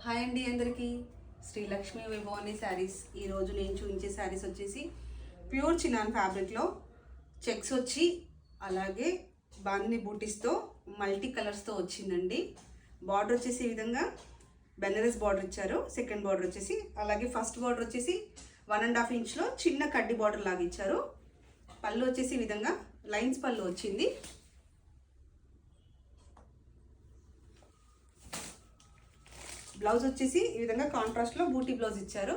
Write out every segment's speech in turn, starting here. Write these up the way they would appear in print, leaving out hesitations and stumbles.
Hi అండి అందరికీ. శ్రీ లక్ష్మీ వైభవాని శారీస్. ఈరోజు నేను చూపించే శారీస్ వచ్చేసి ప్యూర్ చినాన్ ఫ్యాబ్రిక్లో చెక్స్ వచ్చి అలాగే బాందిని బూటీస్తో మల్టీ కలర్స్తో వచ్చిందండి. బార్డర్ వచ్చేసి ఈ విధంగా బెనారస్ బార్డర్ ఇచ్చారు. సెకండ్ బార్డర్ వచ్చేసి అలాగే ఫస్ట్ బార్డర్ వచ్చేసి 1.5 ఇంచ్లో చిన్న కడ్డీ బార్డర్ లాగా ఇచ్చారు. పళ్ళు వచ్చేసి ఈ విధంగా లైన్స్ పళ్ళు వచ్చింది. బ్లౌజ్ వచ్చేసి ఈ విధంగా కాంట్రాస్ట్లో బూటీ బ్లౌజ్ ఇచ్చారు.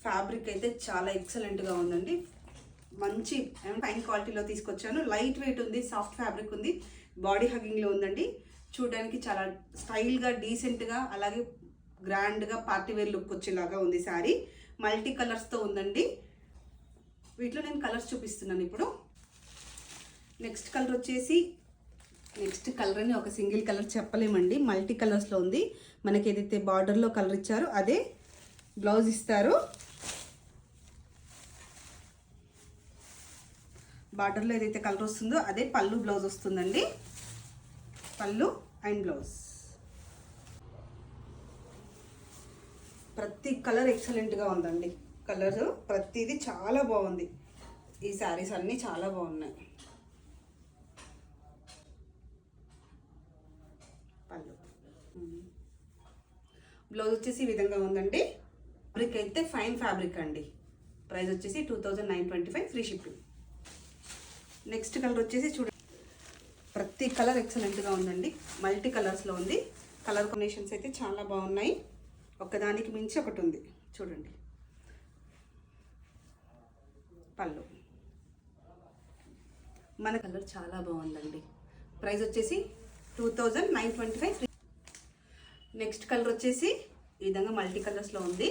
ఫ్యాబ్రిక్ అయితే చాలా ఎక్సలెంట్గా ఉందండి. మంచి ఫైన్ క్వాలిటీలో తీసుకొచ్చాను. లైట్ వెయిట్ ఉంది, సాఫ్ట్ ఫ్యాబ్రిక్ ఉంది, బాడీ హగ్గింగ్లో ఉందండి. చూడడానికి చాలా స్టైల్గా డీసెంట్గా అలాగే గ్రాండ్గా పార్టీ వేర్ లుక్ వచ్చేలాగా ఉంది శారీ. మల్టీ కలర్స్తో ఉందండి. వీటిలో నేను కలర్స్ చూపిస్తున్నాను ఇప్పుడు. నెక్స్ట్ కలర్ అని ఒక సింగిల్ కలర్ చెప్పలేమండి, మల్టీ కలర్స్లో ఉంది. మనకి ఏదైతే బార్డర్లో కలర్ ఇచ్చారో అదే బ్లౌజ్ ఇస్తారు. బార్డర్లో ఏదైతే కలర్ వస్తుందో అదే పళ్ళు బ్లౌజ్ వస్తుందండి. పళ్ళు అండ్ బ్లౌజ్. ప్రతి కలర్ ఎక్సలెంట్గా ఉందండి. కలర్ ప్రతిదీ చాలా బాగుంది. ఈ శారీస్ అన్నీ చాలా బాగున్నాయి. పళ్ళు బ్లౌజ్ వచ్చేసి ఈ విధంగా ఉందండి. ఫ్యాబ్రిక్ అయితే ఫైన్ ఫ్యాబ్రిక్ అండి. ప్రైస్ వచ్చేసి 2925 ఫ్రీ షిప్పింగ్. నెక్స్ట్ కలర్ వచ్చేసి చూడండి, ప్రతి కలర్ ఎక్సలెంట్గా ఉందండి. మల్టీ కలర్స్లో ఉంది. కలర్ కాంబినేషన్స్ అయితే చాలా బాగున్నాయి. ఒకదానికి మించి ఒకటి ఉంది చూడండి. పళ్ళు మన కలర్ చాలా బాగుందండి. ప్రైస్ వచ్చేసి 2925 ఫ్రీ. నెక్స్ట్ కలర్ వచ్చేసి ఈ విధంగా మల్టీ కలర్స్లో ఉంది.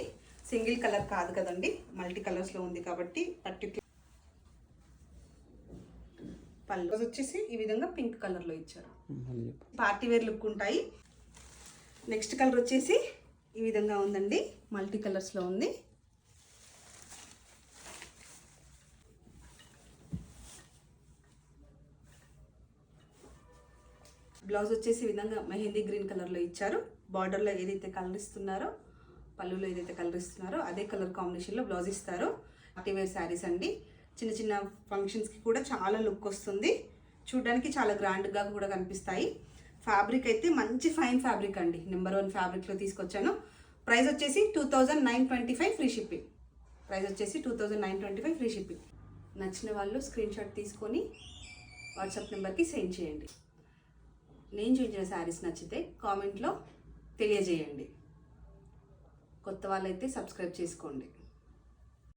సింగిల్ కలర్ కాదు కదండి, మల్టీ కలర్స్లో ఉంది కాబట్టి పర్టిక్యులర్. పళ్ళు వచ్చేసి ఈ విధంగా పింక్ కలర్లో ఇచ్చారు. పార్టీ వేర్ లుక్ ఉంటాయి. నెక్స్ట్ కలర్ వచ్చేసి ఈ విధంగా ఉందండి, మల్టీ కలర్స్లో ఉంది. బ్లౌజ్ వచ్చేసి ఈ విధంగా మెహందీ గ్రీన్ కలర్లో ఇచ్చారు. బార్డర్లో ఏదైతే కలర్ ఇస్తున్నారో, పళ్ళులో ఏదైతే కలర్ ఇస్తున్నారో అదే కలర్ కాంబినేషన్లో బ్లౌజ్ ఇస్తారు. పార్టీ వేర్ శారీస్ అండి. చిన్న చిన్న ఫంక్షన్స్కి కూడా చాలా లుక్ వస్తుంది. చూడడానికి చాలా గ్రాండ్గా కూడా కనిపిస్తాయి. ఫ్యాబ్రిక్ అయితే మంచి ఫైన్ ఫ్యాబ్రిక్ అండి. నెంబర్ 1 ఫ్యాబ్రిక్లో తీసుకొచ్చాను. ప్రైస్ వచ్చేసి 2925 ఫ్రీ షిప్పింగ్. ప్రైస్ వచ్చేసి 2925 ఫ్రీ షిప్పింగ్. నచ్చిన వాళ్ళు స్క్రీన్ షాట్ తీసుకొని వాట్సాప్ నెంబర్కి సెండ్ చేయండి. నేను చూపించిన శారీస్ నచ్చితే కామెంట్లో తెలియజేయండి. కొత్త వాళ్ళైతే సబ్స్క్రైబ్ చేసుకోండి.